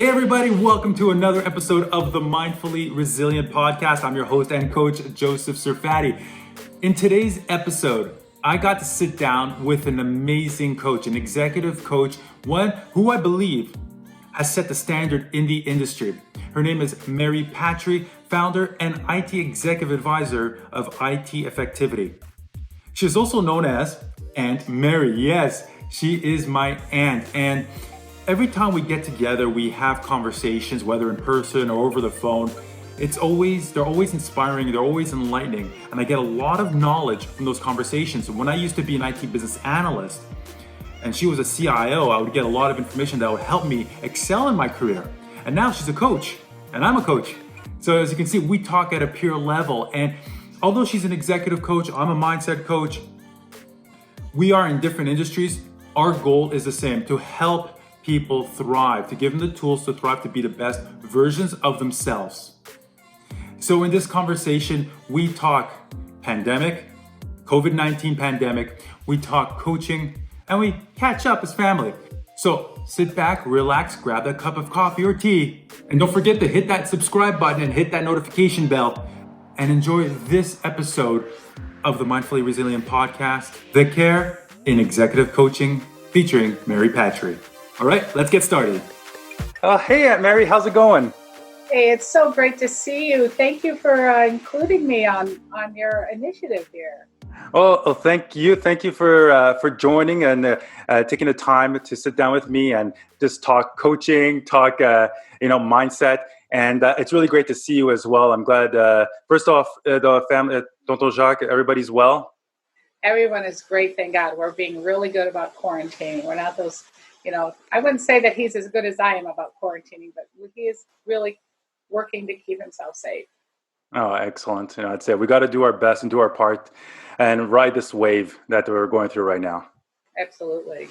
Hey everybody, welcome to another episode of the Mindfully Resilient podcast. I'm your host and coach, Josef. In today's episode, I got to sit down with an amazing coach, an executive coach, one who I believe has set the standard in the industry. Her name is Mary Patry, founder and IT executive advisor of ITeffectivity. She is also known as Aunt Mary. Yes, she is my aunt. And every time we get together, we have conversations, whether in person or over the phone. They're always inspiring, they're always enlightening, and I get a lot of knowledge from those conversations. When I used to be an IT business analyst, and she was a CIO, I would get a lot of information that would help me excel in my career. And now she's a coach, and I'm a coach. So as you can see, we talk at a peer level. And although she's an executive coach, I'm a mindset coach, we are in different industries. Our goal is the same, to help people thrive, to give them the tools to thrive, to be the best versions of themselves. So in this conversation, we talk pandemic, COVID-19 pandemic, we talk coaching, and we catch up as family. So sit back, relax, grab that cup of coffee or tea, and don't forget to hit that subscribe button and hit that notification bell, and enjoy this episode of the Mindfully Resilient podcast, The Care in Executive Coaching, featuring Mary Patry. All right, let's get started. Hey, Aunt Mary, how's it going? Hey, it's so great to see you. Thank you for including me on your initiative here. Oh, thank you. Thank you for joining and taking the time to sit down with me and just talk coaching, talk mindset. And it's really great to see you as well. I'm glad. First off, the family, Tonton Jacques, everybody's well. Everyone is great, thank God. We're being really good about quarantining. We're not those, I wouldn't say that he's as good as I am about quarantining, but he is really working to keep himself safe. Oh, excellent. I'd say we got to do our best and do our part and ride this wave that we're going through right now. Absolutely.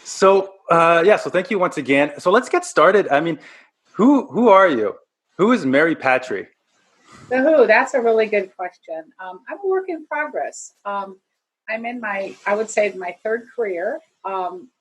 So, so thank you once again. So let's get started. I mean, who are you? Who is Mary Patry? The who, that's a really good question. I'm a work in progress. I'm in my third career.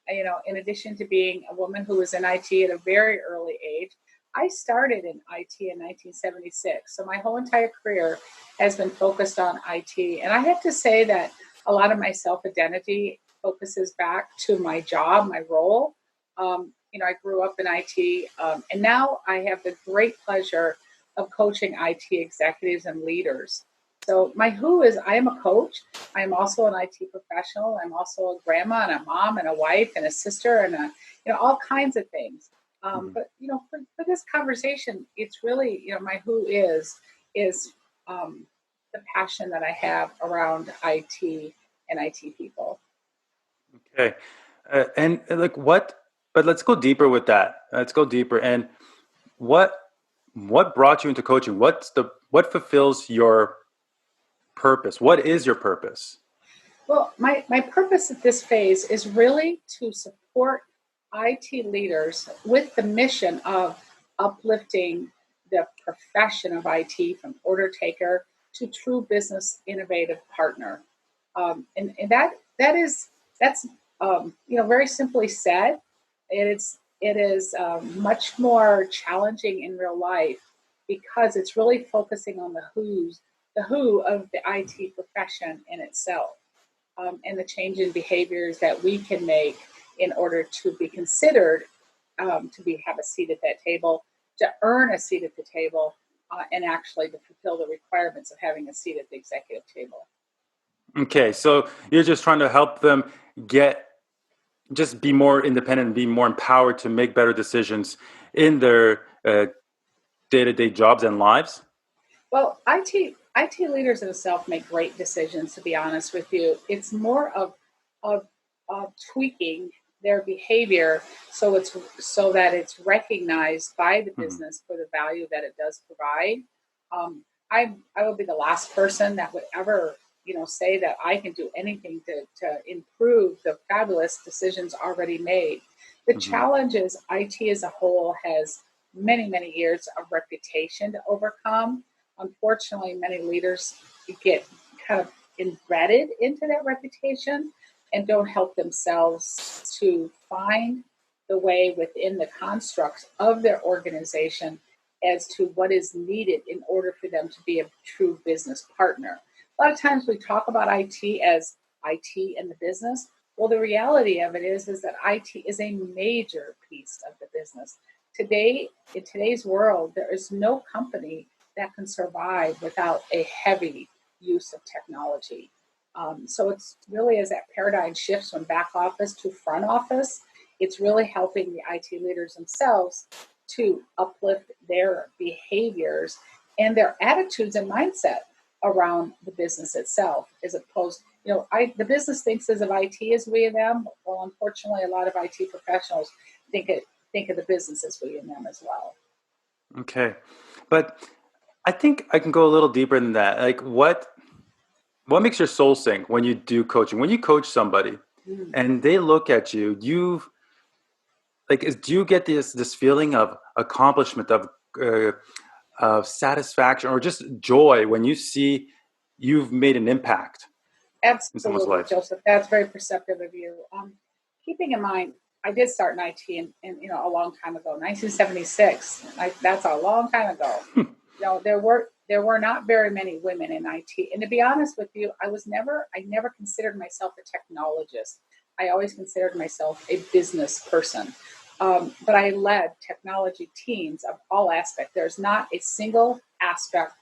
In addition to being a woman who was in IT at a very early age, I started in IT in 1976. So my whole entire career has been focused on IT. And I have to say that a lot of my self-identity focuses back to my job, my role. I grew up in IT, and now I have the great pleasure of coaching IT executives and leaders. So my who is, I am a coach. I am also an IT professional. I'm also a grandma and a mom and a wife and a sister and all kinds of things. But for this conversation, it's really my who is the passion that I have around IT and IT people. Okay, But let's go deeper with that. Let's go deeper. And what brought you into coaching? What fulfills your purpose? What is your purpose? Well, my purpose at this phase is really to support IT leaders with the mission of uplifting the profession of IT from order taker to true business innovative partner. And that's very simply said. It is much more challenging in real life because it's really focusing on the who of the IT profession in itself, and the change in behaviors that we can make in order to be considered have a seat at that table, to earn a seat at the table, and actually to fulfill the requirements of having a seat at the executive table. Okay, so you're just trying to help them just be more independent and be more empowered to make better decisions in their day-to-day jobs and lives? Well, IT leaders themselves make great decisions, to be honest with you. It's more of tweaking their behavior so that it's recognized by the business for the value that it does provide. I will be the last person that would ever say that I can do anything to improve the fabulous decisions already made. The challenge is IT as a whole has many, many years of reputation to overcome. Unfortunately, many leaders get kind of embedded into that reputation and don't help themselves to find the way within the constructs of their organization as to what is needed in order for them to be a true business partner. A lot of times we talk about IT as IT and the business. Well, the reality of it is that IT is a major piece of the business. Today, in today's world, there is no company that can survive without a heavy use of technology. So it's really as that paradigm shifts from back office to front office, it's really helping the IT leaders themselves to uplift their behaviors and their attitudes and mindset around the business itself, as opposed, the business thinks as of IT as we and them. Well, unfortunately, a lot of IT professionals think of the business as we and them as well. Okay. But I think I can go a little deeper than that. Like what makes your soul sing when you do coaching? When you coach somebody and they look at you, do you get this feeling of accomplishment, of satisfaction, or just joy when you see you've made an impact in someone's Absolutely, life? Joseph. That's very perceptive of you. Keeping in mind, I did start in IT a long time ago, 1976. That's a long time ago. There were not very many women in IT, and to be honest with you, I never considered myself a technologist. I always considered myself a business person. But I led technology teams of all aspects. There's not a single aspect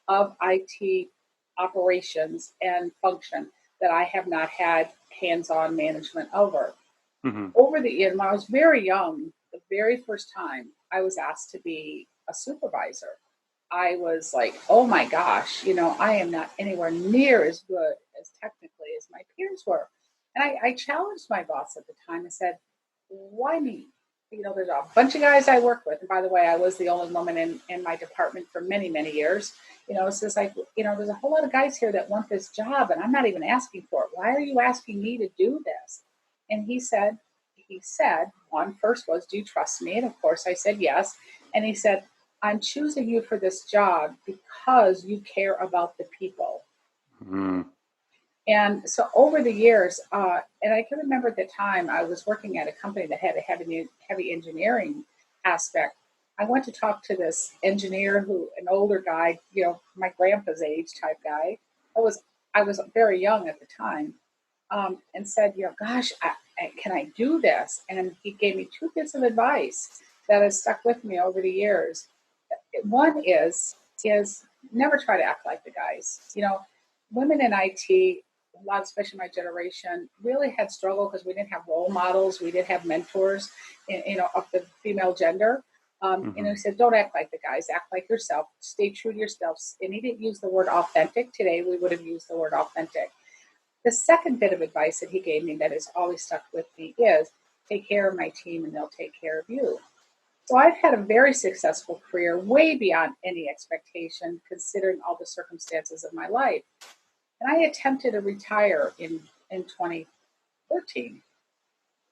of IT operations and function that I have not had hands-on management over. Mm-hmm. Over the years, when I was very young, the very first time I was asked to be a supervisor, I was like, oh my gosh, I am not anywhere near as good as technically as my peers were. And I challenged my boss at the time and said, why me? There's a bunch of guys I work with. And by the way, I was the only woman in my department for many, many years. It's just like, there's a whole lot of guys here that want this job and I'm not even asking for it. Why are you asking me to do this? And he said, on first was, do you trust me? And of course I said yes. And he said, I'm choosing you for this job because you care about the people. Mm. And so over the years, and I can remember at the time I was working at a company that had a heavy engineering aspect. I went to talk to this engineer an older guy, my grandpa's age type guy. I was very young at the time, and said, gosh, can I do this? And he gave me two bits of advice that has stuck with me over the years. One is never try to act like the guys. Women in IT, a lot, especially my generation, really had struggled because we didn't have role models, we didn't have mentors, of the female gender. And he said, don't act like the guys, act like yourself, stay true to yourself. And he didn't use the word authentic. Today, we would have used the word authentic. The second bit of advice that he gave me that has always stuck with me is take care of my team and they'll take care of you. So I've had a very successful career, way beyond any expectation, considering all the circumstances of my life. And I attempted to retire in 2013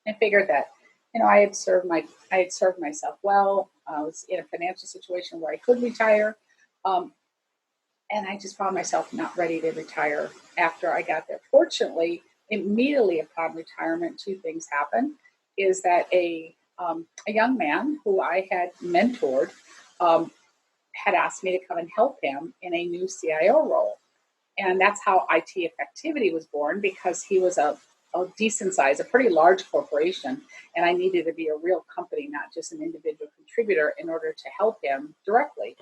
and figured that, I had served myself well. I was in a financial situation where I could retire. And I just found myself not ready to retire after I got there. Fortunately, immediately upon retirement, two things happened. Is that a young man who I had mentored had asked me to come and help him in a new CIO role. And that's how ITeffectivity was born, because he was a decent size, a pretty large corporation. And I needed to be a real company, not just an individual contributor, in order to help him directly.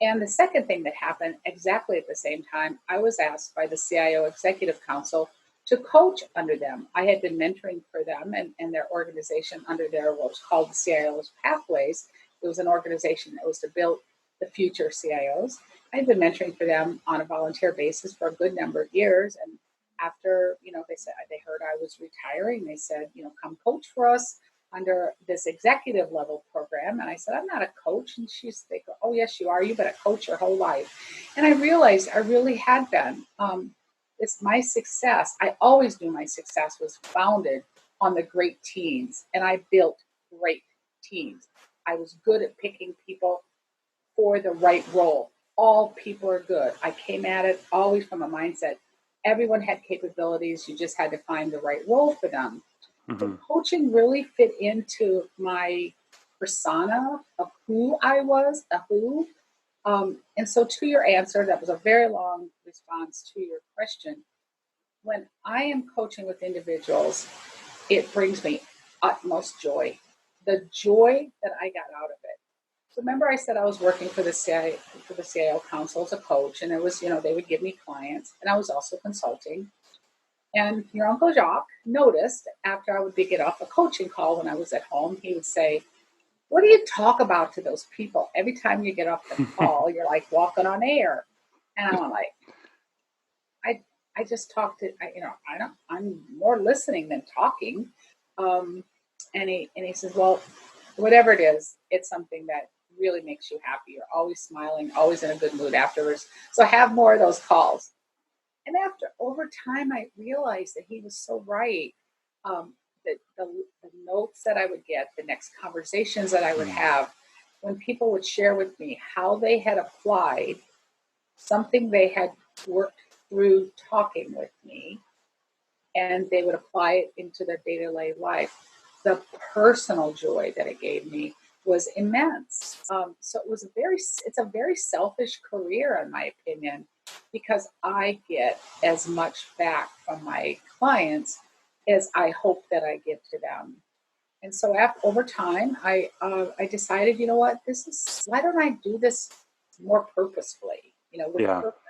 And the second thing that happened exactly at the same time, I was asked by the CIO Executive Council to coach under them. I had been mentoring for them and their organization under their what was called the CIO's Pathways. It was an organization that was to build the future CIOs. I had been mentoring for them on a volunteer basis for a good number of years. And after, they heard I was retiring, they said, come coach for us under this executive level program. And I said, I'm not a coach. And they go, oh, yes, you are. You've been a coach your whole life. And I realized I really had been. It's my success. I always knew my success was founded on the great teams. And I built great teams. I was good at picking people for the right role. All people are good. I came at it always from a mindset. Everyone had capabilities. You just had to find the right role for them. Mm-hmm. coaching really fit into my persona of who I was, the who. And so, to your answer, that was a very long response to your question. When I am coaching with individuals, it brings me utmost joy. The joy that I got out of it. So remember, I said I was working for the CIO Council as a coach, and it was, they would give me clients, and I was also consulting. And your Uncle Jacques noticed after I would get off a coaching call when I was at home, he would say, "What do you talk about to those people? Every time you get off the call, you're like walking on air." And I'm like, I just talk to, I'm more listening than talking. Um, and he says, "Well, whatever it is, it's something that really makes you happy. You're always smiling, always in a good mood afterwards. So have more of those calls." And over time, I realized that he was so right. The notes that I would get, the next conversations that I would have, when people would share with me how they had applied something they had worked through talking with me, and they would apply it into their day-to-day life, the personal joy that it gave me was immense. So it's a very selfish career, in my opinion, because I get as much back from my clients as I hope that I give to them. And so over time, I decided, you know what, why don't I do this more purposefully, with Yeah. purpose.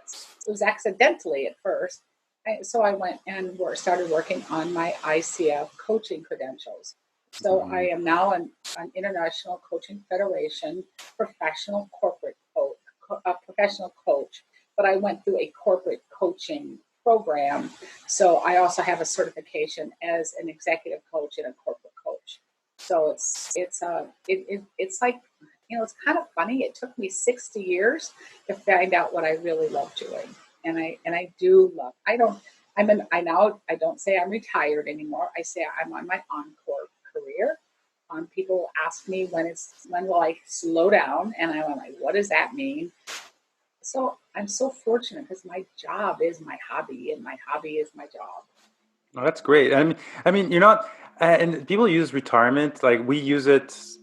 It was accidentally at first. So I went and started working on my ICF coaching credentials. So I am now an International Coaching Federation professional coach, but I went through a corporate coaching program. So I also have a certification as an executive coach and a corporate coach. So it's like, it's kind of funny. It took me 60 years to find out what I really love doing. And I do love, I don't say I'm retired anymore. I say I'm on my encore career. People ask me when will I slow down? And I'm like, what does that mean? So I'm so fortunate because my job is my hobby and my hobby is my job. Oh, that's great. And people use retirement, like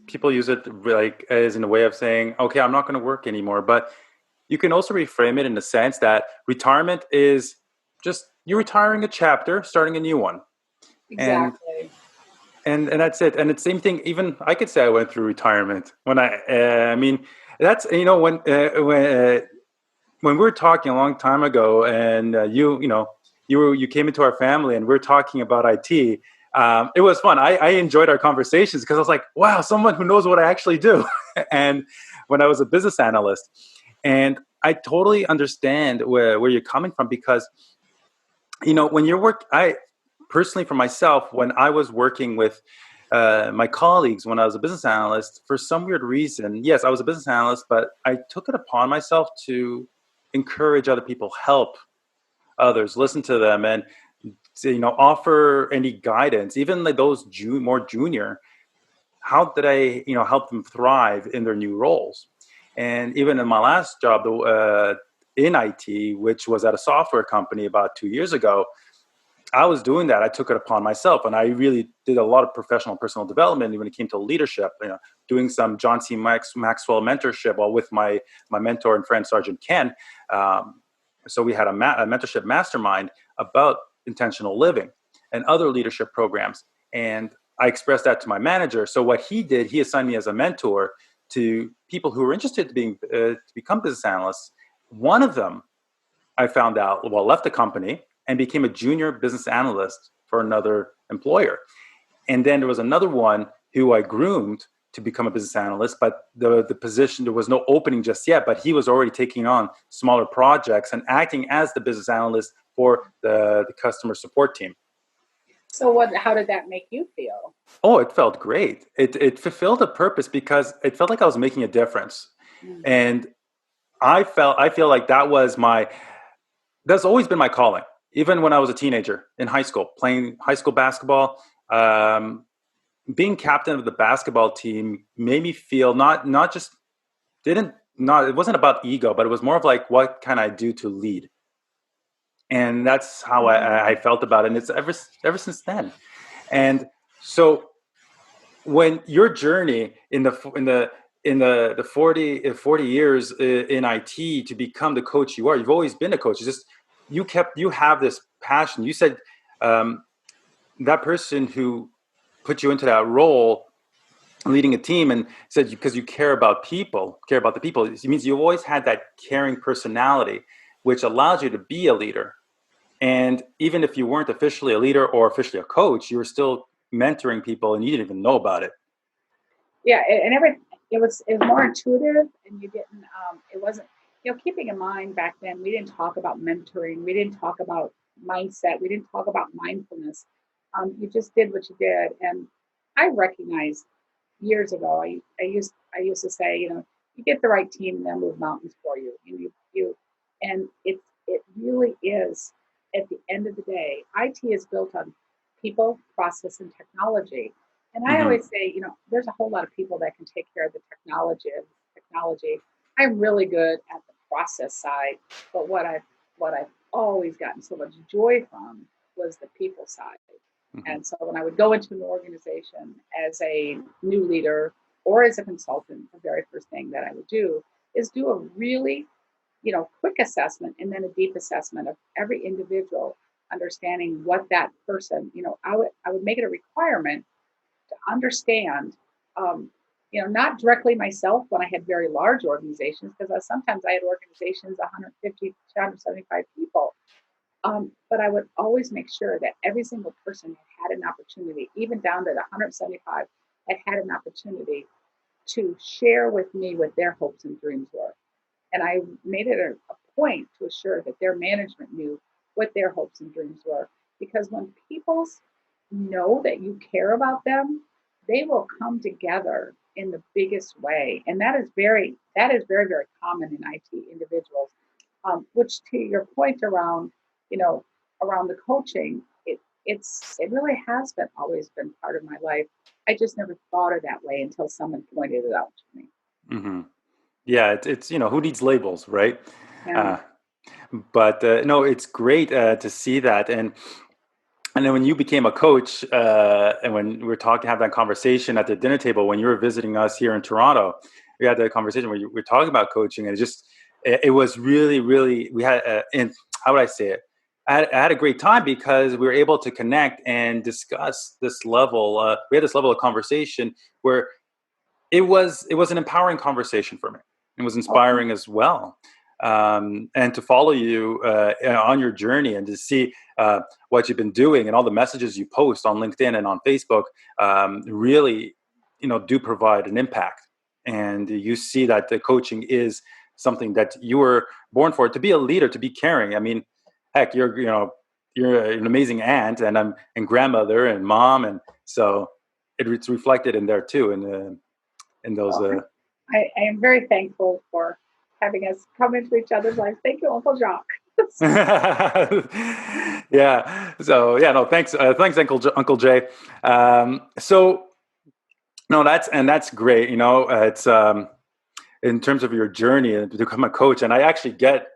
people use it like as in a way of saying, okay, I'm not going to work anymore. But you can also reframe it in the sense that retirement is just you're retiring a chapter, starting a new one. And Exactly. and that's it. And it's the same thing. Even I could say I went through retirement that's, when we were talking a long time ago, and you came into our family, and we are talking about IT. It was fun. I enjoyed our conversations because I was like, wow, someone who knows what I actually do. And when I was a business analyst, and I totally understand where you're coming from, because when I personally, for myself, when I was working with my colleagues, when I was a business analyst, for some weird reason, yes, I was a business analyst, but I took it upon myself to encourage other people, help others, listen to them, and offer any guidance, even like those more junior. How did I help them thrive in their new roles? And even in my last job, in IT, which was at a software company about 2 years ago, I was doing that. I took it upon myself, and I really did a lot of professional personal development when it came to leadership. Doing some John C. Maxwell mentorship, while with my mentor and friend Sergeant Ken. So we had a mentorship mastermind about intentional living and other leadership programs, and I expressed that to my manager. So what he did, he assigned me as a mentor to people who were interested to become business analysts. One of them, I found out, left the company and became a junior business analyst for another employer. And then there was another one who I groomed to become a business analyst, but the position, there was no opening just yet, but he was already taking on smaller projects and acting as the business analyst for the customer support team. So how did that make you feel? Oh, it felt great. It fulfilled a purpose because it felt like I was making a difference. Mm-hmm. And I feel like that's always been my calling. Even when I was a teenager in high school, playing high school basketball, being captain of the basketball team made me feel it wasn't about ego, but it was more of like, what can I do to lead? And that's how I felt about it. And it's ever since then. And So when your journey in the 40 years in IT to become the coach you are, you've always been a coach. It's just you have this passion. You said um, that person who put you into that role, leading a team, and said because you care about people, care about the people. It means you've always had that caring personality, which allows you to be a leader. And even if you weren't officially a leader or officially a coach, you were still mentoring people, and you didn't even know about it. Yeah, and it was more intuitive, and you didn't. It wasn't. Keeping in mind back then, we didn't talk about mentoring. We didn't talk about mindset. We didn't talk about mindfulness. You just did what you did, and I recognized years ago. I used to say, you get the right team, and they'll move mountains for you. And it really is. At the end of the day, IT is built on people, process, and technology. And I Mm-hmm. always say, there's a whole lot of people that can take care of the technology. I'm really good at the process side, but what I've always gotten so much joy from was the people side. Mm-hmm. And so when I would go into an organization as a new leader or as a consultant, the very first thing that I would do is do a really, quick assessment and then a deep assessment of every individual, understanding what that person, I would make it a requirement to understand, um, not directly myself when I had very large organizations, because sometimes I had organizations 150 to 175 people. But I would always make sure that every single person had an opportunity, even down to the 175, had an opportunity to share with me what their hopes and dreams were. And I made it a point to assure that their management knew what their hopes and dreams were. Because when people know that you care about them, they will come together in the biggest way. And that is very, very common in IT individuals. Which, to your point around, you know, around the coaching, it really has been always been part of my life. I just never thought of that way until someone pointed it out to me. Mm-hmm. Yeah, it's who needs labels, right? Yeah. Uh, but no, it's great to see that, and then when you became a coach, and when we were talking, have that conversation at the dinner table when you were visiting us here in Toronto, we had that conversation where you were talking about coaching, and it was really, really, we had, and how would I say it? I had a great time because we were able to connect and discuss this level. We had this level of conversation where it was an empowering conversation for me. It was Okay. inspiring as well, and to follow you on your journey and to see what you've been doing and all the messages you post on LinkedIn and on Facebook really, do provide an impact. And you see that the coaching is something that you were born for, to be a leader, to be caring. I mean, heck, you're an amazing aunt and grandmother and mom, and so it's reflected in there too. And those Well, I am very thankful for having us come into each other's lives. Thank you, Uncle Jacques. yeah, so yeah, no, thanks Uncle Jay. So no, that's great. It's in terms of your journey to become a coach, and I actually get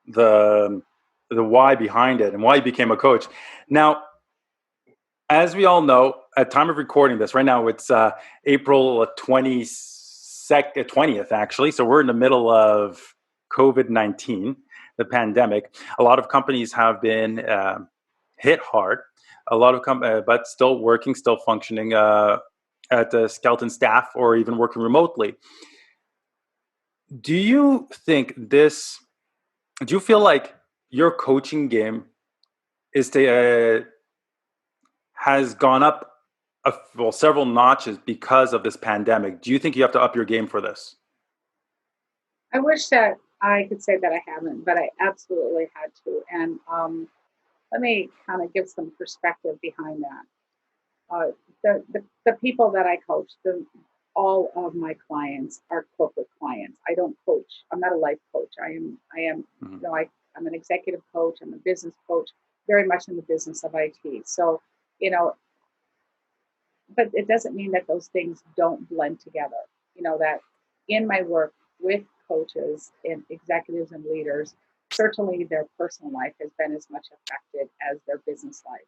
the the why behind it and why you became a coach. Now, as we all know, at time of recording this right now, it's April 20th actually. So we're in the middle of COVID-19, the pandemic. A lot of companies have been hit hard. A lot of but still working, still functioning at the skeleton staff or even working remotely. Do you think this? Do you feel like your coaching game is to has gone up several notches because of this pandemic? Do you think you have to up your game for this? I wish that I could say that I haven't, but I absolutely had to. And let me kind of give some perspective behind that. The people that I coach, all of my clients are corporate clients. I don't coach. I'm not a life coach. I am, Mhm. I'm an executive coach. I'm a business coach, very much in the business of IT. So, you know, but it doesn't mean that those things don't blend together. That in my work with coaches and executives and leaders, certainly their personal life has been as much affected as their business life.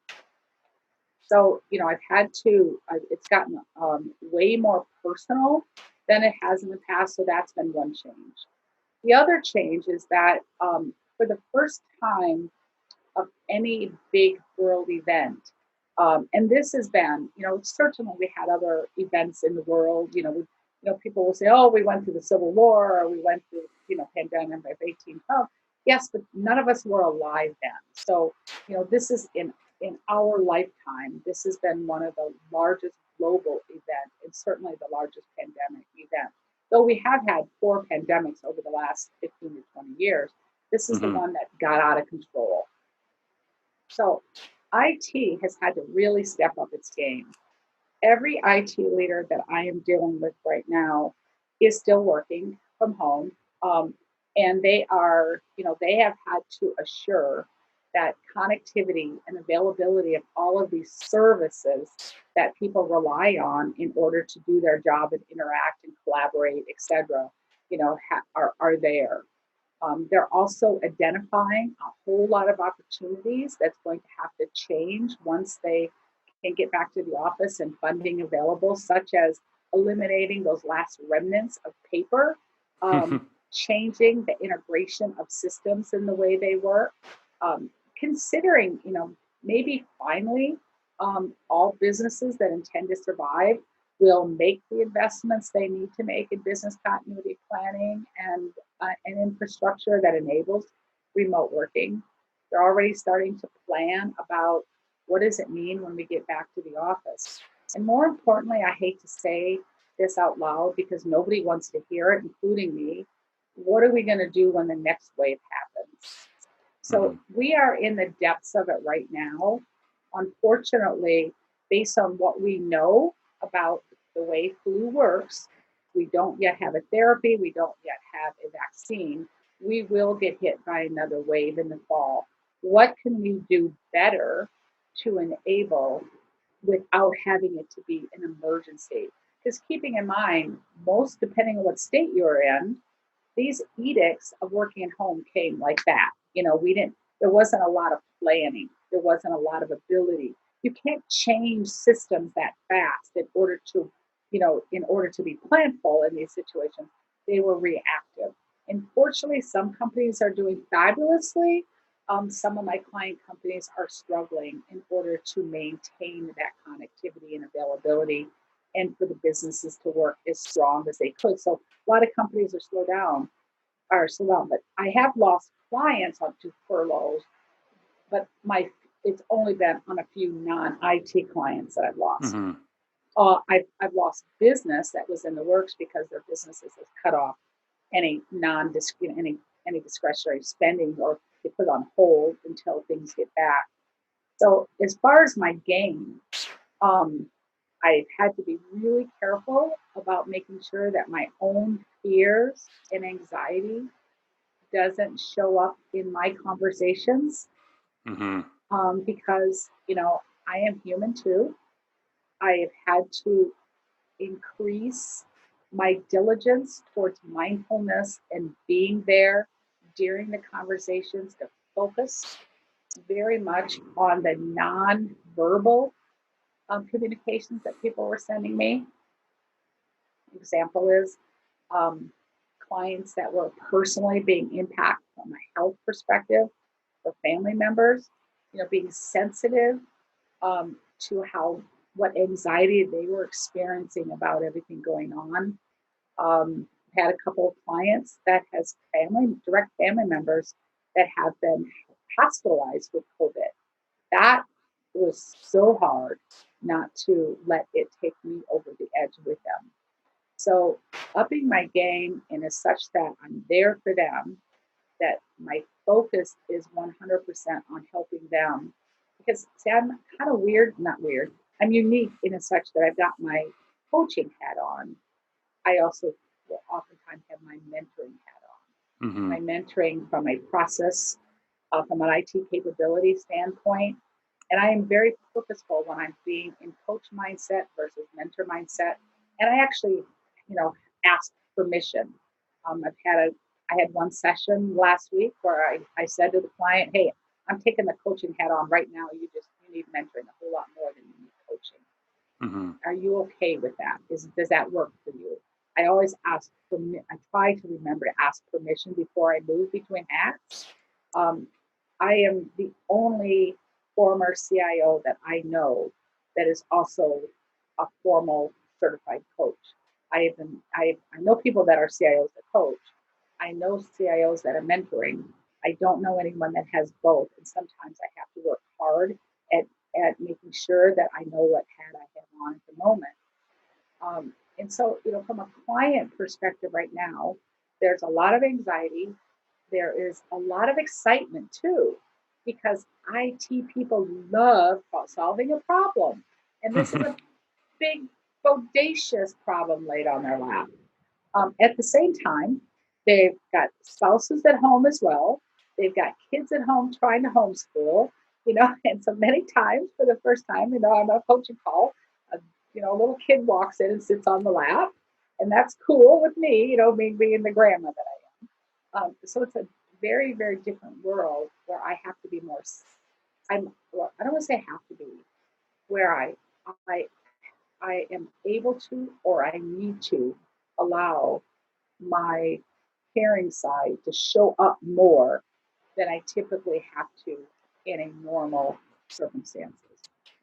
So, I've had to, it's gotten way more personal than it has in the past. So that's been one change. The other change is that for the first time of any big world event, and this has been, certainly we had other events in the world, people will say, oh, we went through the Civil War or we went through, pandemic of 1812. Yes, but none of us were alive then. So, this is in our lifetime, this has been one of the largest global events and certainly the largest pandemic event. Though we have had 4 pandemics over the last 15 to 20 years, this is the Mm-hmm. one that got out of control. So IT has had to really step up its game. Every IT leader that I am dealing with right now is still working from home. And they are, they have had to assure that connectivity and availability of all of these services that people rely on in order to do their job and interact and collaborate, etc., are there. They're also identifying a whole lot of opportunities that's going to have to change once they can get back to the office and funding available, such as eliminating those last remnants of paper, changing the integration of systems in the way they work, considering, maybe finally all businesses that intend to survive will make the investments they need to make in business continuity planning and infrastructure that enables remote working. They're already starting to plan about what does it mean when we get back to the office. And more importantly, I hate to say this out loud because nobody wants to hear it, including me. What are we going to do when the next wave happens? Mm-hmm. So we are in the depths of it right now. Unfortunately, based on what we know about the way flu works, we don't yet have a therapy, we don't yet have a vaccine. We will get hit by another wave in the fall. What can we do better to enable without having it to be an emergency? Because keeping in mind, most depending on what state you're in, these edicts of working at home came like that. There wasn't a lot of planning. There wasn't a lot of ability. You can't change systems that fast in order to be planful in these situations. They were reactive. Unfortunately, some companies are doing fabulously. Some of my client companies are struggling in order to maintain that connectivity and availability and for the businesses to work as strong as they could. So a lot of companies are slowed down. But I have lost clients on to furloughs, but it's only been on a few non-IT clients that I've lost. Mm-hmm. I've lost business that was in the works because their businesses have cut off any any discretionary spending or they put on hold until things get back. So as far as my game, um, I've had to be really careful about making sure that my own fears and anxiety doesn't show up in my conversations Mm-hmm. because, I am human too. I have had to increase my diligence towards mindfulness and being there during the conversations to focus very much on the non-verbal communications that people were sending me. Example is um, clients that were personally being impacted from a health perspective for family members, being sensitive to what anxiety they were experiencing about everything going on. Had a couple of clients that has direct family members that have been hospitalized with COVID. That was so hard not to let it take me over the edge with them. So upping my game in as such that I'm there for them, that my focus is 100% on helping them. Because see, I'm kind of weird, not weird. I'm unique in as such that I've got my coaching hat on. I also will oftentimes have my mentoring hat on. Mm-hmm. My mentoring from a process, from an IT capability standpoint. And I am very purposeful when I'm being in coach mindset versus mentor mindset. And I actually, ask permission. I had one session last week where I said to the client, hey, I'm taking the coaching hat on right now. You need mentoring a whole lot more than you Mm-hmm. Are you okay with that? Does that work for you? I always ask I try to remember to ask permission before I move between hats. Um, I am the only former CIO that I know that is also a formal certified coach. I know people that are CIOs that coach. I know CIOs that are mentoring. I don't know anyone that has both. And sometimes I have to work hard at, at making sure that I know what hat I have on at the moment. And so, from a client perspective right now, there's a lot of anxiety. There is a lot of excitement too, because IT people love solving a problem. And this is a big, bodacious problem laid on their lap. At the same time, they've got spouses at home as well. They've got kids at home trying to homeschool, and so many times for the first time, on a coaching call, a, a little kid walks in and sits on the lap. And that's cool with me, me being the grandma that I am. So it's a very, very different world where I have to be more, well, I don't want to say have to be, where I, I am able to, or I need to allow my caring side to show up more than I typically have to in a normal circumstances.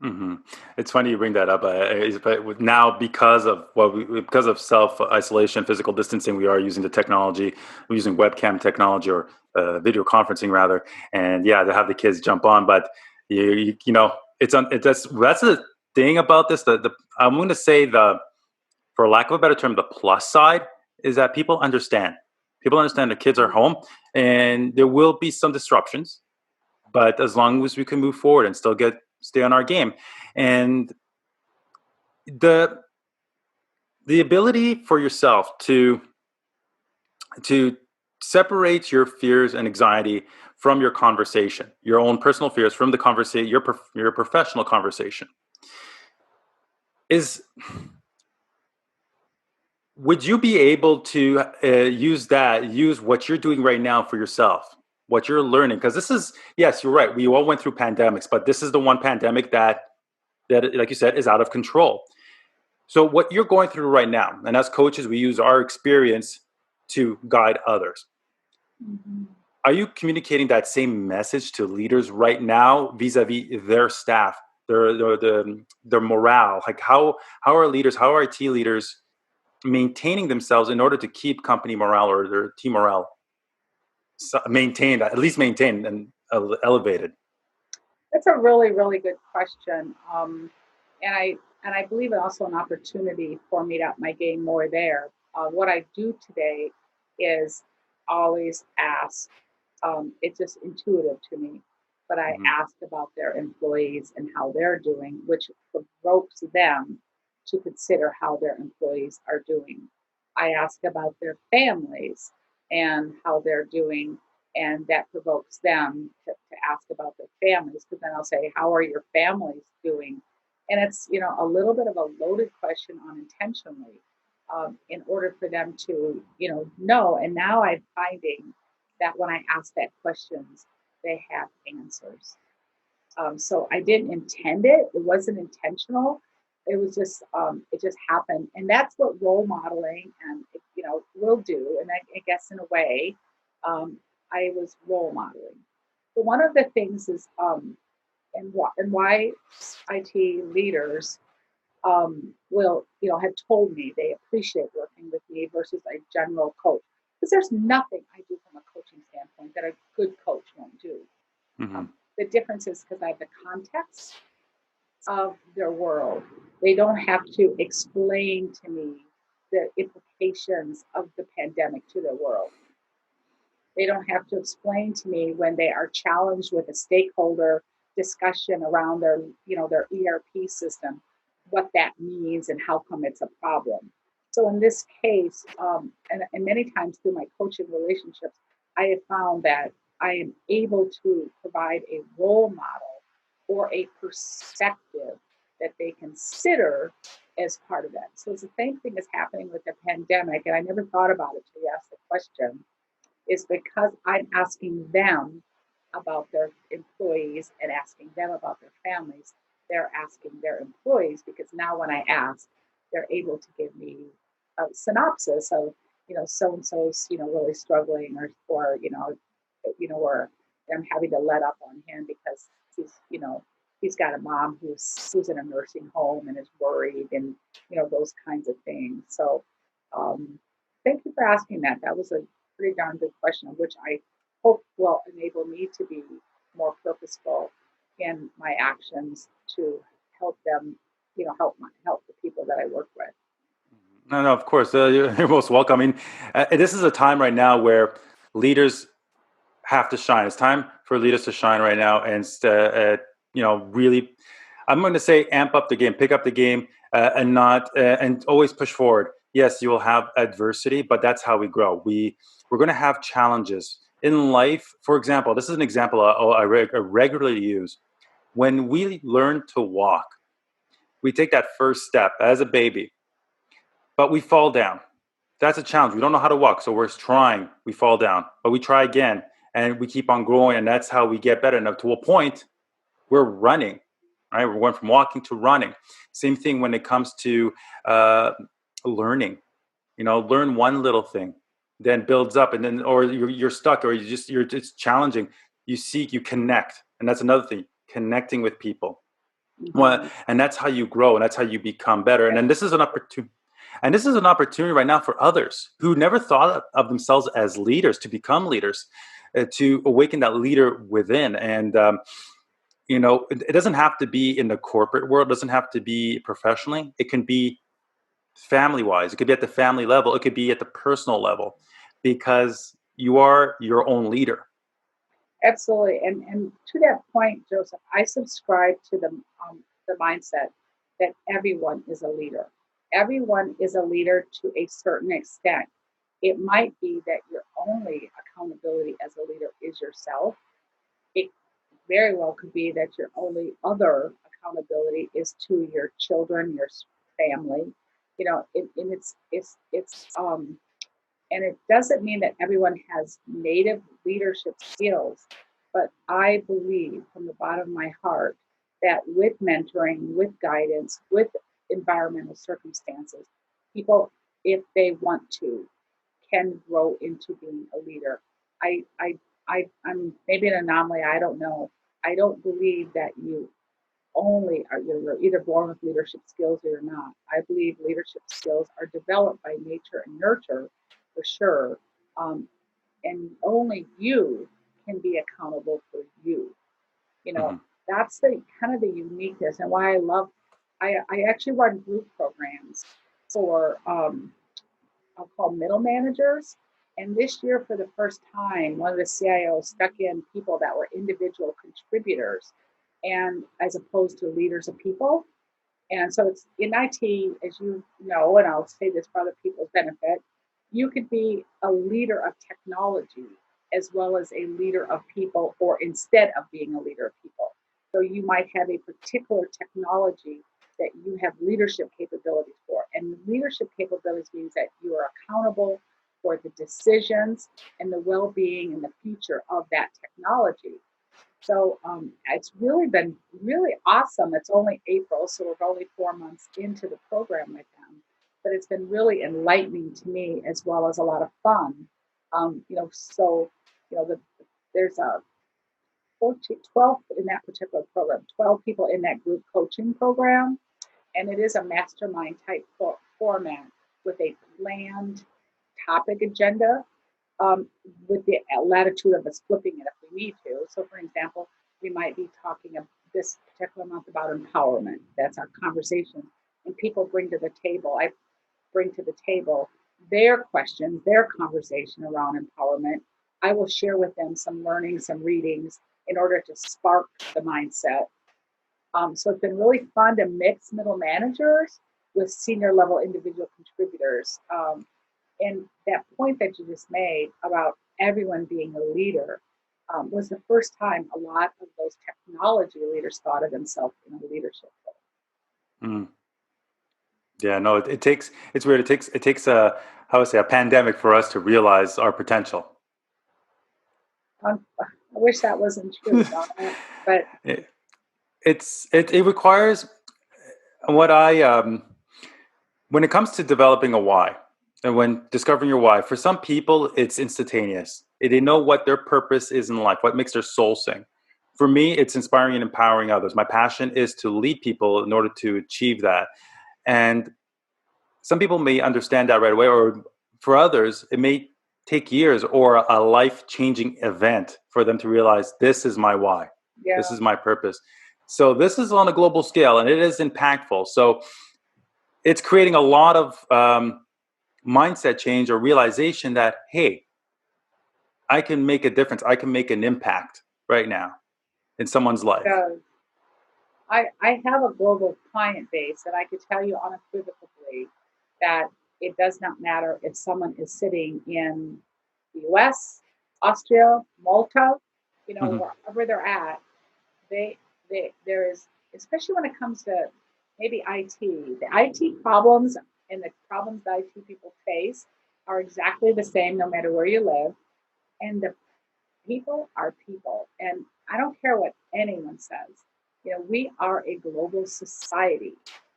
Mm-hmm. It's funny you bring that up. But now, because of self isolation, physical distancing, we are using the technology. We're using webcam technology or video conferencing rather. And yeah, to have the kids jump on, but that's the thing about this. The I'm going to say for lack of a better term, the plus side is that people understand. People understand the kids are home, and there will be some disruptions, but as long as we can move forward and still stay on our game. And the ability for yourself to separate your fears and anxiety from your conversation, your own personal fears from the conversation, your professional conversation, is, would you be able to use what you're doing right now for yourself, what you're learning? Because this is, yes, you're right, we all went through pandemics, but this is the one pandemic that, like you said, is out of control. So what you're going through right now, and as coaches, we use our experience to guide others. Mm-hmm. Are you communicating that same message to leaders right now vis-a-vis their staff, their morale? Like how are leaders, how are IT leaders maintaining themselves in order to keep company morale or their team morale maintained, at least maintained and elevated? That's a really, really good question. And I believe it's also an opportunity for me to up my game more there. What I do today is always ask. It's just intuitive to me, but I Mm-hmm. ask about their employees and how they're doing, which provokes them to consider how their employees are doing. I ask about their families and how they're doing, and that provokes them to ask about their families. Because then I'll say, how are your families doing? And it's, a little bit of a loaded question unintentionally, in order for them to, know. And now I'm finding that when I ask that questions, they have answers. So I didn't intend it. It wasn't intentional. It was just, it just happened. And that's what role modeling and, will do. And I guess in a way, um, I was role modeling. But one of the things is, and why IT leaders will, have told me they appreciate working with me versus a general coach. Because there's nothing I do from a coaching standpoint that a good coach won't do. Mm-hmm. The difference is because I have the context of their world. They don't have to explain to me the implications of the pandemic to their world. They don't have to explain to me when they are challenged with a stakeholder discussion around their ERP system, what that means and how come it's a problem. So in this case, and many times through my coaching relationships, I have found that I am able to provide a role model or a perspective that they consider as part of that. So it's the same thing as happening with the pandemic, and I never thought about it until you asked the question, is because I'm asking them about their employees and asking them about their families, they're asking their employees, because now when I ask, they're able to give me a synopsis of, so and so's, really struggling, or or I'm having to let up on him because he's got a mom who's in a nursing home and is worried, and those kinds of things. So thank you for asking that. That was a pretty darn good question, which I hope will enable me to be more purposeful in my actions to help them, help the people that I work with. No, no, of course. You're most welcome. I mean, this is a time right now where leaders have to shine. It's time for leaders to shine right now, and really, I'm going to say, amp up the game, pick up the game, and not and always push forward. Yes, you will have adversity, but that's how we grow. We're going to have challenges in life. For example, this is an example I regularly use. When we learn to walk, we take that first step as a baby, but we fall down. That's a challenge. We don't know how to walk, so we're trying. We fall down, but we try again, and we keep on growing, and that's how we get better. Now, to a point, we're running, right? We're going from walking to running. Same thing when it comes to learning. Learn one little thing, then builds up, and then, or you're stuck, or it's challenging. You connect, and that's another thing. Connecting with people. Well, and that's how you grow, and that's how you become better. And then this is an opportunity. And this is an opportunity right now for others who never thought of themselves as leaders to become leaders, to awaken that leader within. And, it doesn't have to be in the corporate world. It doesn't have to be professionally. It can be family wise. It could be at the family level. It could be at the personal level, because you are your own leader. Absolutely. And to that point, Joseph, I subscribe to the mindset that everyone is a leader. Everyone is a leader to a certain extent. It might be that your only accountability as a leader is yourself. It very well could be that your only other accountability is to your children, your family. And it doesn't mean that everyone has native leadership skills, but I believe from the bottom of my heart that with mentoring, with guidance, with environmental circumstances, people, if they want to, can grow into being a leader. I'm maybe an anomaly. I don't know. I don't believe that you're either born with leadership skills or you're not. I believe leadership skills are developed by nature and nurture, for sure. Um, and only you can be accountable for you. You know, Mm-hmm. that's the kind of the uniqueness, and why I actually run group programs for I'll call middle managers. And this year, for the first time, one of the CIOs stuck in people that were individual contributors, and as opposed to leaders of people. And so it's in IT, as you know, and I'll say this for other people's benefit, you could be a leader of technology as well as a leader of people, or instead of being a leader of people. So you might have a particular technology that you have leadership capabilities for. And leadership capabilities means that you are accountable for the decisions and the well-being and the future of that technology. So it's really been really awesome. It's only April, so we're only 4 months into the program with them. But it's been really enlightening to me, as well as a lot of fun. There's a 12 in that particular program, 12 people in that group coaching program. And it is a mastermind type format with a planned topic agenda, with the latitude of us flipping it if we need to. So, for example, we might be talking this particular month about empowerment. That's our conversation. And people I bring to the table their questions, their conversation around empowerment. I will share with them some learning, some readings in order to spark the mindset. So it's been really fun to mix middle managers with senior level individual contributors. And that point that you just made about everyone being a leader was the first time a lot of those technology leaders thought of themselves in a leadership role. Mm. Yeah, no, it's weird. It takes a, how would I say, a pandemic for us to realize our potential. I wish that wasn't true, but it requires what I when it comes to developing a why and when discovering your why. For some people, it's instantaneous. They know what their purpose is in life, what makes their soul sing. For me, it's inspiring and empowering others. My passion is to lead people in order to achieve that. And some people may understand that right away, or for others, it may take years or a life changing event for them to realize this is my why, Yeah. this is my purpose. So, this is on a global scale and it is impactful. So, it's creating a lot of mindset change or realization that, hey, I can make a difference, I can make an impact right now in someone's life. So I have a global client base, and I could tell you unequivocally that it does not matter if someone is sitting in the US, Austria, Malta, Hmm. wherever they're at, they, there is, especially when it comes to maybe the IT problems and the problems that IT people face are exactly the same no matter where you live. And the people are people. And I don't care what anyone says. We are a global society.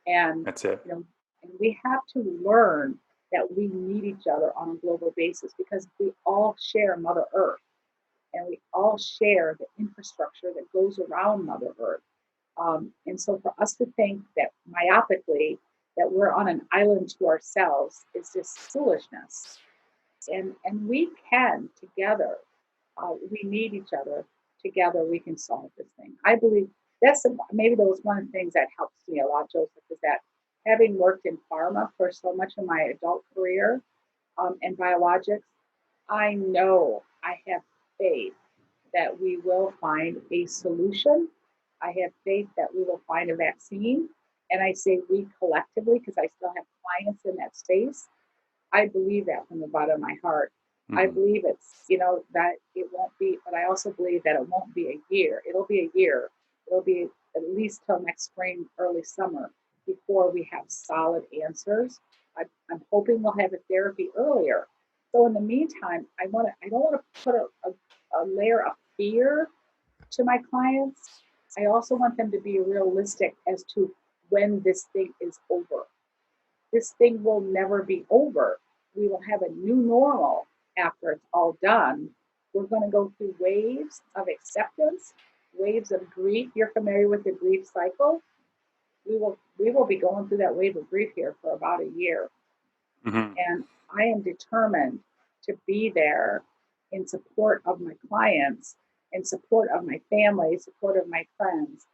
And, That's it. you know, and we have to learn that we need each other on a global basis because we all share Mother Earth and we all share the infrastructure that goes around Mother Earth. And so for us to think that myopically that we're on an island to ourselves is just foolishness. And we can together. We need each other. Together, we can solve this thing. I believe maybe that was one of the things that helps me a lot, Joseph, is that having worked in pharma for so much of my adult career and biologics, I know I have faith that we will find a solution. I have faith that we will find a vaccine. And I say we collectively because I still have clients in that space. I believe that from the bottom of my heart. I Hmm. believe that it won't be, but I also believe that it won't be a year. It'll be a year. It'll be at least till next spring, early summer before we have solid answers. I'm hoping we'll have a therapy earlier. So in the meantime, I don't want to put a layer of fear to my clients. I also want them to be realistic as to when this thing is over. This thing will never be over. We will have a new normal after it's all done. We're going to go through waves of acceptance, waves of grief. You're familiar with the grief cycle. We will be going through that wave of grief here for about a year. Hmm. And I am determined to be there in support of my clients, in support of my family, support of my friends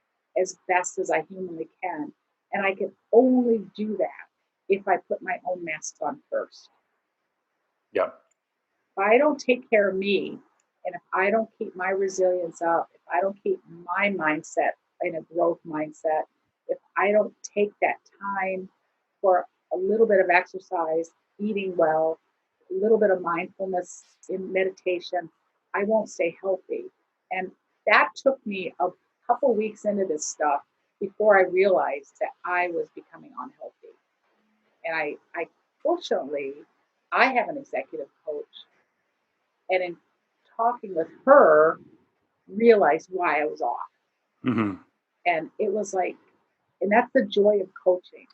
as best as I humanly can. And I can only do that if I put my own masks on first. Yeah. If I don't take care of me, and if I don't keep my resilience up, if I don't keep my mindset in a growth mindset, if I don't take that time for a little bit of exercise, eating well, a little bit of mindfulness in meditation, I won't stay healthy. And that took me a couple weeks into this stuff before I realized that I was becoming unhealthy. And I fortunately, I have an executive coach, and in talking with her, realized why I was off. Hmm. And it was like, and that's the joy of coaching.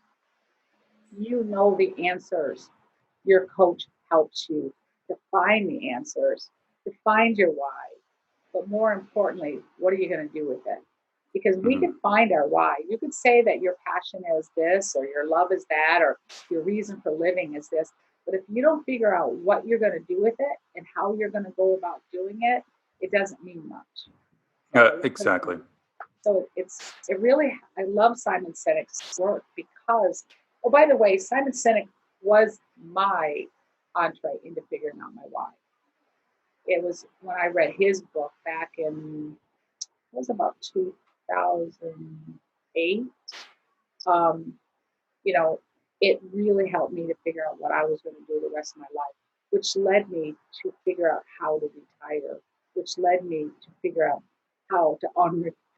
You know the answers. Your coach helps you to find the answers, to find your why. But more importantly, what are you going to do with it? Because we Hmm. can find our why. You could say that your passion is this, or your love is that, or your reason for living is this. But if you don't figure out what you're going to do with it and how you're going to go about doing it, it doesn't mean much. So, Exactly. it really, I love Simon Sinek's work because, oh, by the way, Simon Sinek was my entree into figuring out my why. It was when I read his book back in, it was about 2008. Um, you know, it really helped me to figure out what I was going to do the rest of my life, which led me to figure out how to retire, which led me to figure out how to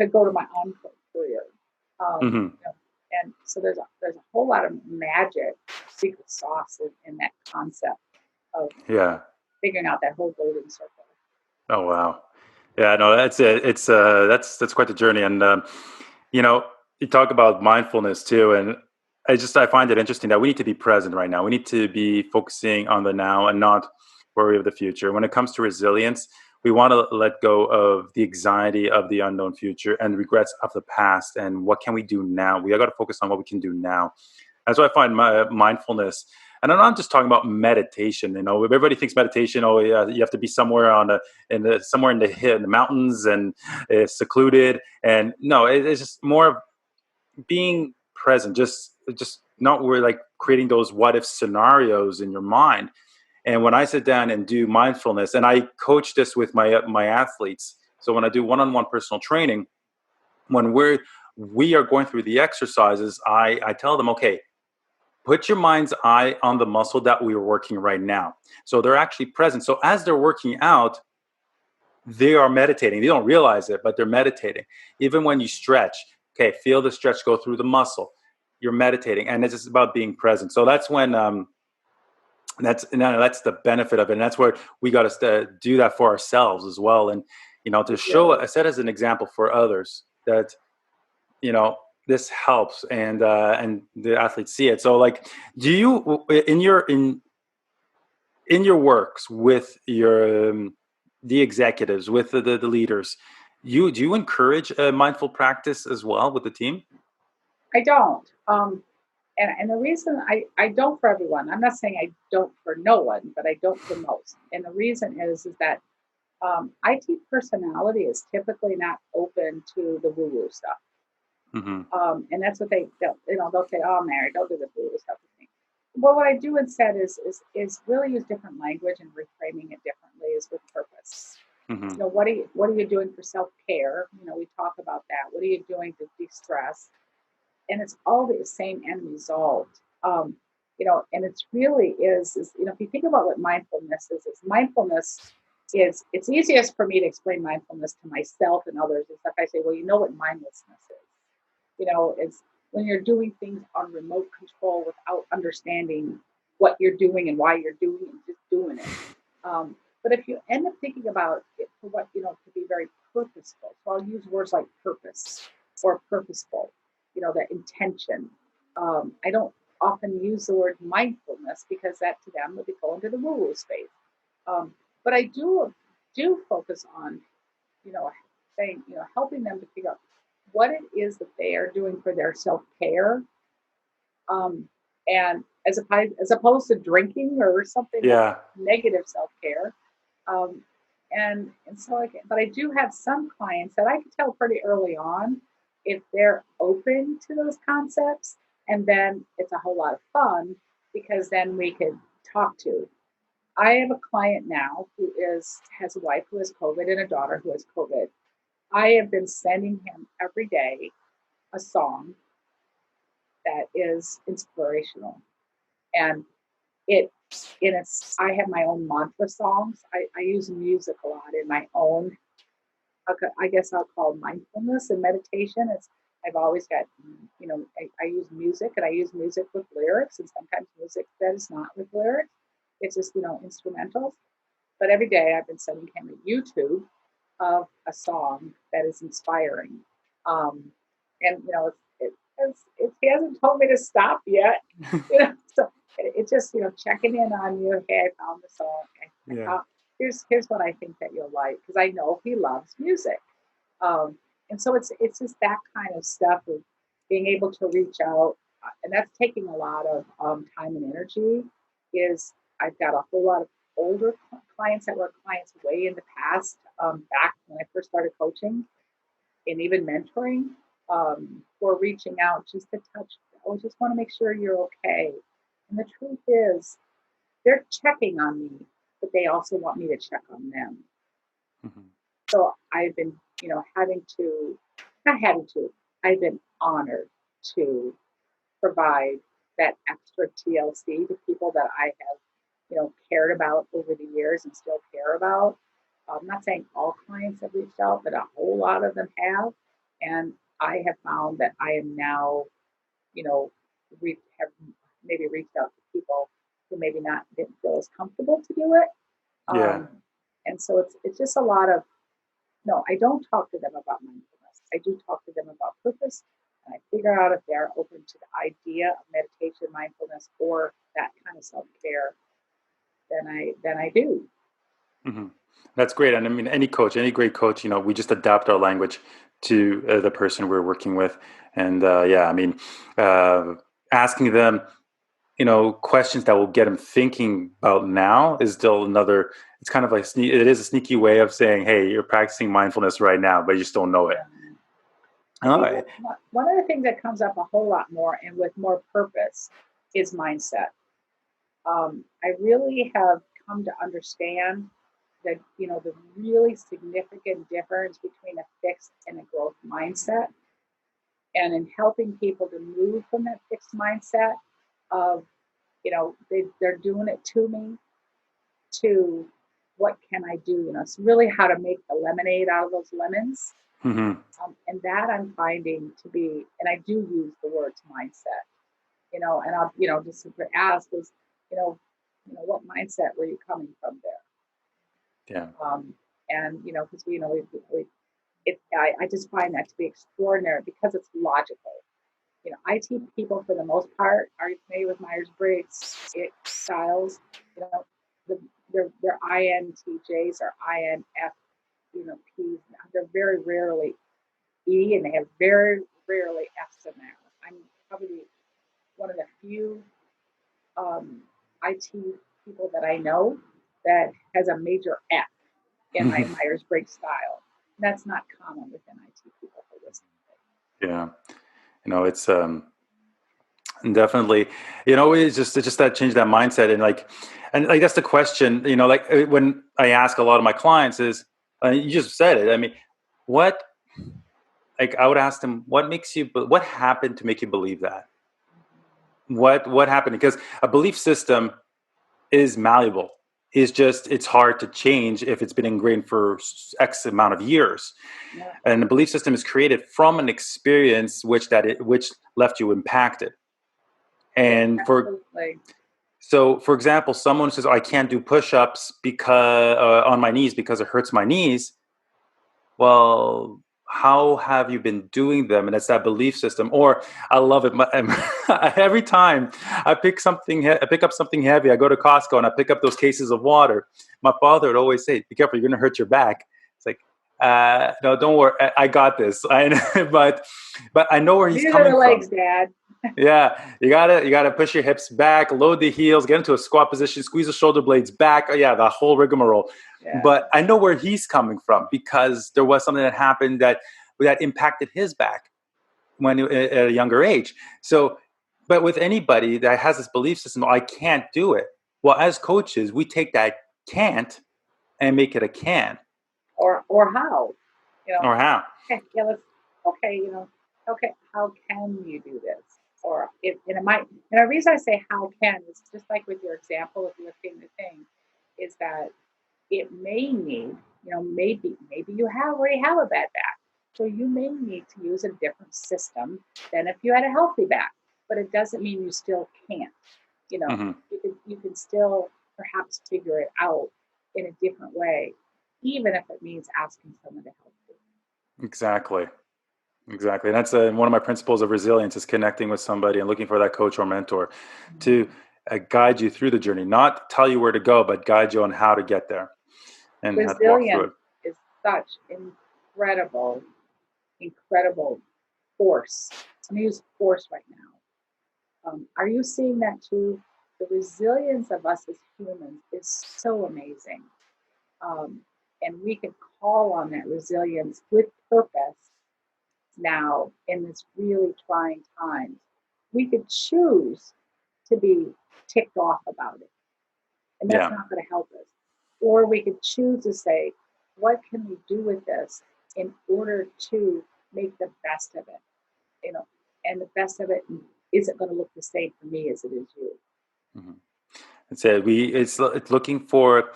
go to my on career. Hmm. And so there's a whole lot of magic, secret sauce in that concept of Yeah. figuring out that whole golden circle. Oh wow. Yeah. No, that's it. It's that's quite the journey, and You know, you talk about mindfulness too, and I find it interesting that we need to be present right now. We need to be focusing on the now and not worry of the future. When it comes to resilience, we want to let go of the anxiety of the unknown future and regrets of the past. And what can we do now? We got to focus on what we can do now. That's why I find mindfulness. And I'm not just talking about meditation. You know, everybody thinks meditation. Oh, yeah, you have to be somewhere somewhere in the mountains and secluded. And no, it's just more of being present. Just not we're like creating those what if scenarios in your mind. And when I sit down and do mindfulness, and I coach this with my athletes. So when I do one-on-one personal training, when we are going through the exercises, I tell them, okay, put your mind's eye on the muscle that we are working right now. So they're actually present. So as they're working out, they are meditating. They don't realize it, but they're meditating. Even when you stretch, okay, feel the stretch go through the muscle. You're meditating, and it's just about being present. So that's when that's the benefit of it, and that's where we got to do that for ourselves as well. And to show, Really. I set as an example for others that you know this helps, and the athletes see it. So like, do you in your works with your the executives, with the leaders, you do you encourage mindful practice as well with the team? I don't. And the reason I don't for everyone, I'm not saying I don't for no one, but I don't for most. And the reason is that IT personality is typically not open to the woo woo stuff. Hmm. And that's what they'll say, oh, Mary, don't do the woo woo stuff with me. Well, what I do instead is really use different language and reframing it differently is with purpose. Hmm. What are you doing for self care? We talk about that. What are you doing to de stress? And it's all the same end result. And it's really is if you think about what mindfulness is mindfulness is it's easiest for me to explain mindfulness to myself and others. It's like I say, well, you know what mindlessness is. It's when you're doing things on remote control without understanding what you're doing and why you're doing it, and just doing it. But if you end up thinking about it for what, to be very purposeful, so I'll use words like purpose or purposeful, the intention. I don't often use the word mindfulness because that to them would be going to the woo woo space. But I do focus on, you know, saying, helping them to figure out what it is that they are doing for their self care, and as opposed to drinking or something like Yeah. negative self care. Um, and so, but I do have some clients that I can tell pretty early on if they're open to those concepts, and then it's a whole lot of fun because then we can talk to. I have a client now who has a wife who has COVID and a daughter who has COVID. I have been sending him every day a song that is inspirational. And it and it's I have my own mantra songs. I use music a lot in my own, I guess I'll call mindfulness and meditation. I've always got, I use music, and I use music with lyrics, and sometimes music that is not with lyrics. It's just, instrumentals. But every day I've been sending him a YouTube of a song that is inspiring. Um, and he hasn't told me to stop yet. So it's just checking in on you. Hey, I found the song. I Yeah. found, here's what I think that you'll like because I know he loves music. Um, and so it's just that kind of stuff of being able to reach out, and that's taking a lot of time and energy. Is I've got a whole lot of older clients that were clients way in the past, back when I first started coaching and even mentoring, who are reaching out just to touch. I just want to make sure you're okay. And the truth is, they're checking on me, but they also want me to check on them. Hmm. So I've been, having to, not having to, I've been honored to provide that extra TLC to people that I have, cared about over the years and still care about. I'm not saying all clients have reached out, but a whole lot of them have. And I have found that I am now, you know, have maybe reached out to people who maybe not didn't feel as comfortable to do it. Yeah. Um, and so it's just a lot of no. I don't talk to them about mindfulness. I do talk to them about purpose, and I figure out if they are open to the idea of meditation, mindfulness, or that kind of self-care. Then I do. Hmm. That's great. And I mean, any coach, any great coach, we just adapt our language to the person we're working with. And yeah, I mean, uh, asking them, questions that will get them thinking about now is still another. It's kind of like it is a sneaky way of saying, "Hey, you're practicing mindfulness right now, but you just don't know it." I All think right. one of the things that comes up a whole lot more and with more purpose is mindset. I really have come to understand that the really significant difference between a fixed and a growth mindset, and in helping people to move from that fixed mindset of they're doing it to me, to what can I do? It's really how to make the lemonade out of those lemons. Hmm. And that I'm finding to be, and I do use the words mindset, and I'll, just to ask is, what mindset were you coming from there? Yeah. And, because I just find that to be extraordinary because it's logical. IT people, for the most part, are familiar with Myers-Briggs styles. You know, the, their INTJs or INF, Ps. They're very rarely E, and they have very rarely Fs in there. I'm probably one of the few IT people that I know that has a major F in my Myers-Briggs style. And that's not common within IT people for this. Yeah. It's definitely, it's just that change that mindset and that's the question, when I ask a lot of my clients is, you just said it. I mean, what, I would ask them, what happened to make you believe that? What happened? Because a belief system is malleable. It's hard to change if it's been ingrained for X amount of years. Yeah. And the belief system is created from an experience which left you impacted. And Absolutely. for example, someone says, "Oh, I can't do push-ups because on my knees because it hurts my knees." Well, how have you been doing them? And it's that belief system. Or I love it. Every time I pick up something heavy, I go to Costco and I pick up those cases of water. My father would always say, "Be careful, you're going to hurt your back." It's like, no, don't worry, I got this. But I know where he's These are coming the from. legs, Dad. Yeah, you gotta push your hips back, load the heels, get into a squat position, squeeze the shoulder blades back. Oh yeah, the whole rigmarole. Yeah. But I know where he's coming from because there was something that happened that impacted his back at a younger age. So, but with anybody that has this belief system, I can't do it. Well, as coaches, we take that can't and make it a can Or how? or how. Okay, yeah, okay, okay, how can you do this? Or and it might, and the reason I say how can is just like with your example of lifting the thing, is that it may need, maybe you already have a bad back. So you may need to use a different system than if you had a healthy back. But it doesn't mean you still can't. Hmm. You can still perhaps figure it out in a different way, even if it means asking someone to help you. Exactly. Exactly. And that's one of my principles of resilience is connecting with somebody and looking for that coach or mentor to guide you through the journey, not tell you where to go, but guide you on how to get there and how to walk through Resilience it. is such incredible, incredible force. I'm going to use force right now. Are you seeing that too? The resilience of us as humans is so amazing. Um, and we can call on that resilience with purpose now in this really trying time. We could choose to be ticked off about it, and that's Yeah, not going to help us. Or we could choose to say, what can we do with this in order to make the best of it? And the best of it isn't going to look the same for me as it is you. hmm it's it. It's looking for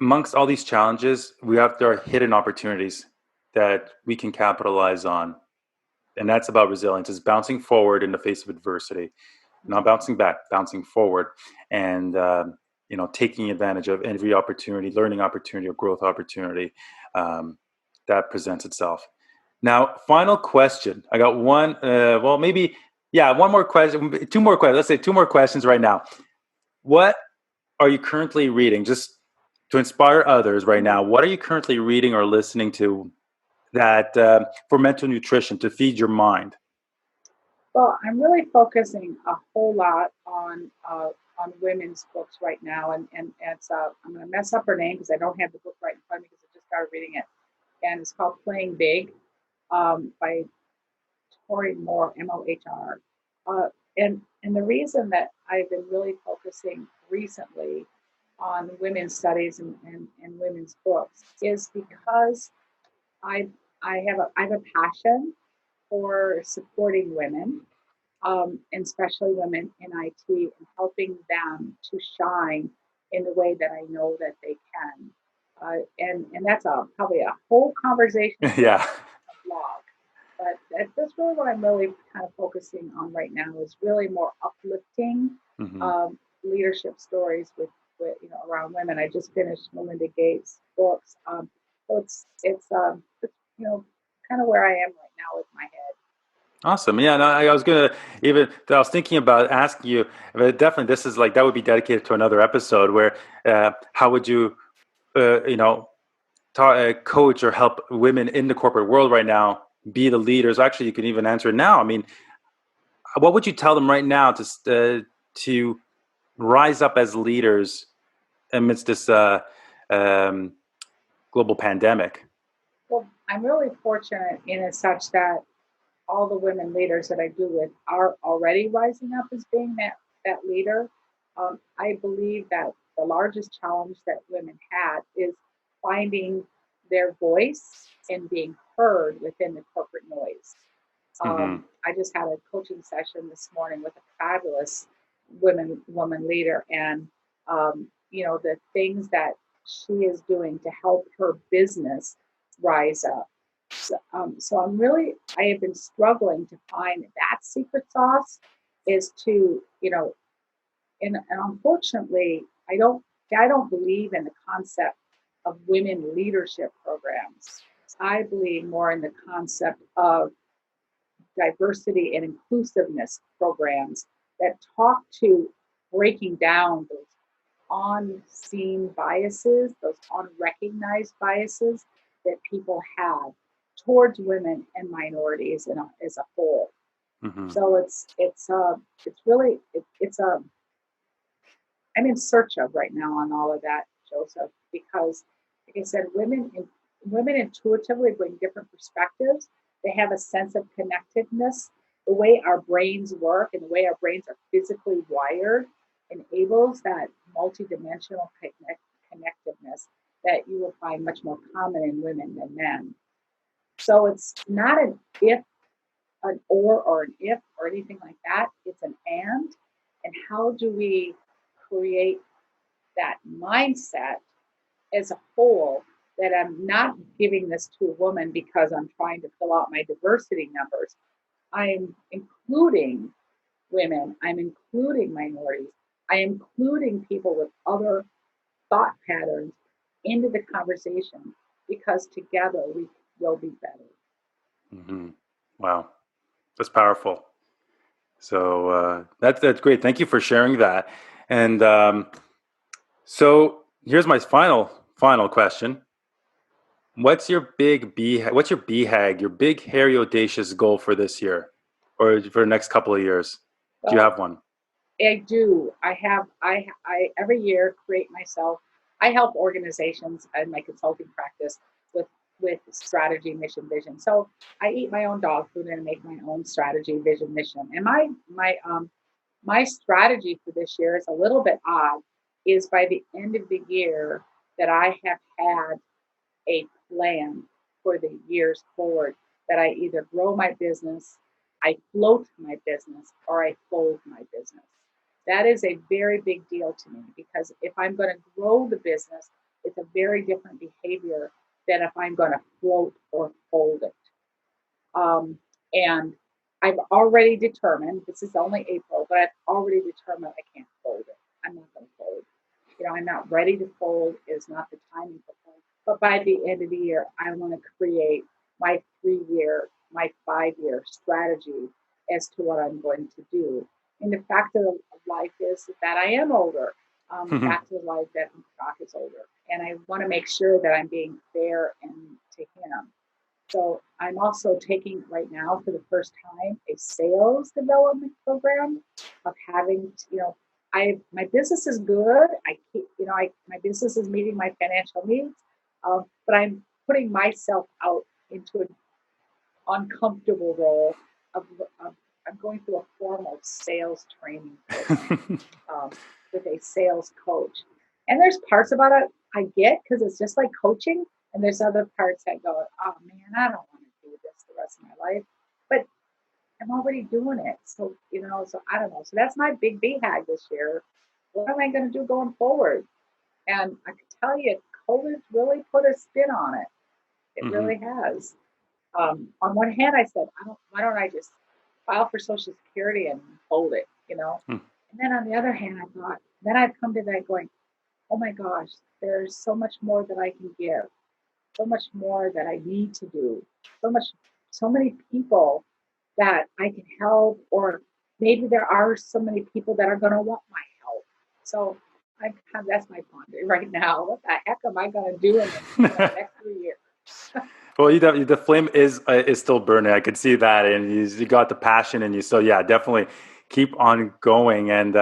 amongst all these challenges, there are hidden opportunities that we can capitalize on, and that's about resilience. Is bouncing forward in the face of adversity, not bouncing back, bouncing forward, and taking advantage of every opportunity, learning opportunity, or growth opportunity um, that presents itself. Now, final question. I got one. Well, maybe one more question. Two more questions. Let's say two more questions right now. What are you currently reading? Just to inspire others right now. What are you currently reading or listening to that for mental nutrition to feed your mind? Well, I'm really focusing a whole lot on women's books right now, and it's I'm going to mess up her name because I don't have the book right in front of me because I just started reading it, and it's called Playing Big by Tori Moore, Mohr. Uh, and the reason that I've been really focusing recently on women's studies and women's books is because I I have a passion for supporting women, and especially women in IT, and helping them to shine in the way that I know that they can. And that's probably a whole conversation for Yeah. a blog. But that's really what I'm really kind of focusing on right now is really more uplifting Hmm. leadership stories with around women. I just finished Melinda Gates' books, so it's kind of where I am right now with my head. Awesome. Yeah, no, I was gonna even. I was thinking about asking you, but definitely this is like that would be dedicated to another episode where how would you, you know, coach or help women in the corporate world right now be the leaders? Actually, you can even answer it now. I mean, what would you tell them right now to rise up as leaders amidst this um, global pandemic? Well, I'm really fortunate in as such that all the women leaders that I do with are already rising up as being that leader. I believe that the largest challenge that women had is finding their voice and being heard within the corporate noise. Hmm. I just had a coaching session this morning with a fabulous woman leader, and the things that she is doing to help her business rise up. So I have been struggling to find that secret sauce is to, and unfortunately, I don't believe in the concept of women leadership programs. I believe more in the concept of diversity and inclusiveness programs that talk to breaking down those unseen biases, those unrecognized biases that people have towards women and minorities as a whole. Hmm. So it's really it's a I'm in search of right now on all of that, Joseph, because like I said, women intuitively bring different perspectives. They have a sense of connectedness. The way our brains work and the way our brains are physically wired enables that multidimensional connectiveness that you will find much more common in women than men. So it's not an or an if or anything like that. It's an and. And how do we create that mindset as a whole that I'm not giving this to a woman because I'm trying to fill out my diversity numbers. I'm including women, I'm including minorities, I'm including people with other thought patterns into the conversation because together we will be better. Hmm. Wow, that's powerful. So that's great. Thank you for sharing that. And so here's my final question. What's your BHAG, your big hairy audacious goal for this year or for the next couple of years? Do you Well, have one? I do. I every year create myself. I help organizations in my consulting practice with strategy, mission, vision. So I eat my own dog food and I make my own strategy, vision, mission. And my strategy for this year is a little bit odd. Is by the end of the year that I have had a plan for the years forward that I either grow my business, I float my business, or I fold my business. That is a very big deal to me because if I'm going to grow the business, it's a very different behavior than if I'm going to float or fold it. And I've already determined, this is only April, but I've already determined I can't fold it. I'm not going to fold. I'm not ready to fold. It's not the timing for fold. But by the end of the year, I want to create my 3-year, my 5-year strategy as to what I'm going to do. And the fact of life is that I am older. The fact of life that Doc is older. And I want to make sure that I'm being fair and to him. So I'm also taking right now for the first time a sales development program of having, my business is good. My business is meeting my financial needs, but I'm putting myself out into an uncomfortable role of I'm going through a formal sales training program with a sales coach. And there's parts about it I get because it's just like coaching. And there's other parts that go, oh man, I don't want to do this the rest of my life. But I'm already doing it. So, so I don't know. So that's my big BHAG this year. What am I going to do going forward? And I can tell you, COVID's really put a spin on it. It really has. On one hand, I said, why don't I just file for Social Security and hold it, And then on the other hand, I thought, then I've come to that going, oh my gosh, there's so much more that I can give, so much more that I need to do, so many people that I can help, or maybe there are so many people that are going to want my help. So that's my ponder right now. What the heck am I going to do in the next 3 years? Well, the flame is still burning. I could see that, and you got the passion in you. So yeah, definitely keep on going, and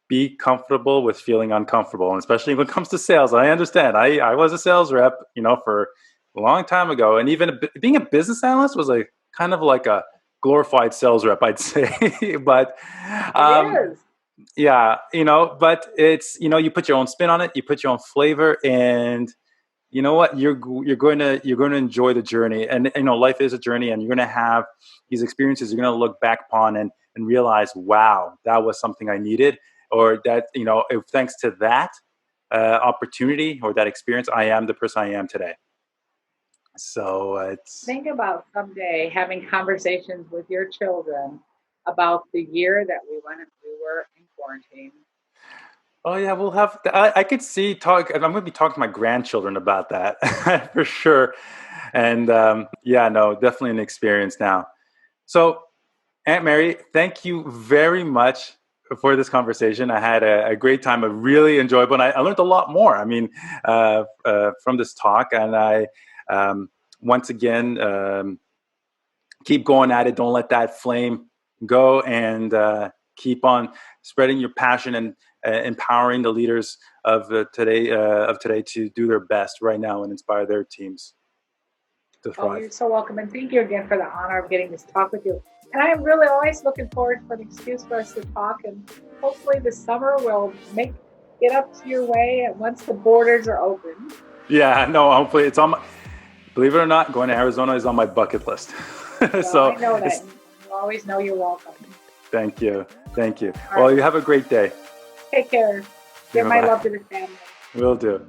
be comfortable with feeling uncomfortable, and especially when it comes to sales. I understand. I was a sales rep, for a long time ago, and even being a business analyst was kind of like a glorified sales rep, I'd say. But it is. yeah, but it's you put your own spin on it, you put your own flavor, and you know what, you're going to enjoy the journey. And life is a journey, and you're going to have these experiences you're going to look back upon and realize, wow, that was something I needed, or that if thanks to that opportunity or that experience, I am the person I am today. So think about someday having conversations with your children about the year that we were in quarantine. Oh yeah, we'll have. I could see talk. I'm going to be talking to my grandchildren about that for sure. And definitely an experience now. So, Aunt Mary, thank you very much for this conversation. I had a great time, a really enjoyable, and I learned a lot more. I mean, from this talk, and I once again keep going at it. Don't let that flame go, and keep on spreading your passion and empowering the leaders of today to do their best right now and inspire their teams to thrive. Oh, you're so welcome, and thank you again for the honor of getting this talk with you. And I'm really always looking forward for an excuse for us to talk, and hopefully this summer we'll get up to your way once the borders are open. Yeah, no, hopefully it's on my, believe it or not, going to Arizona is on my bucket list. Well, So I know that. You always know you're welcome. Thank you. All Well, right. you have a great day. Take care. Give my love to the family. Will do.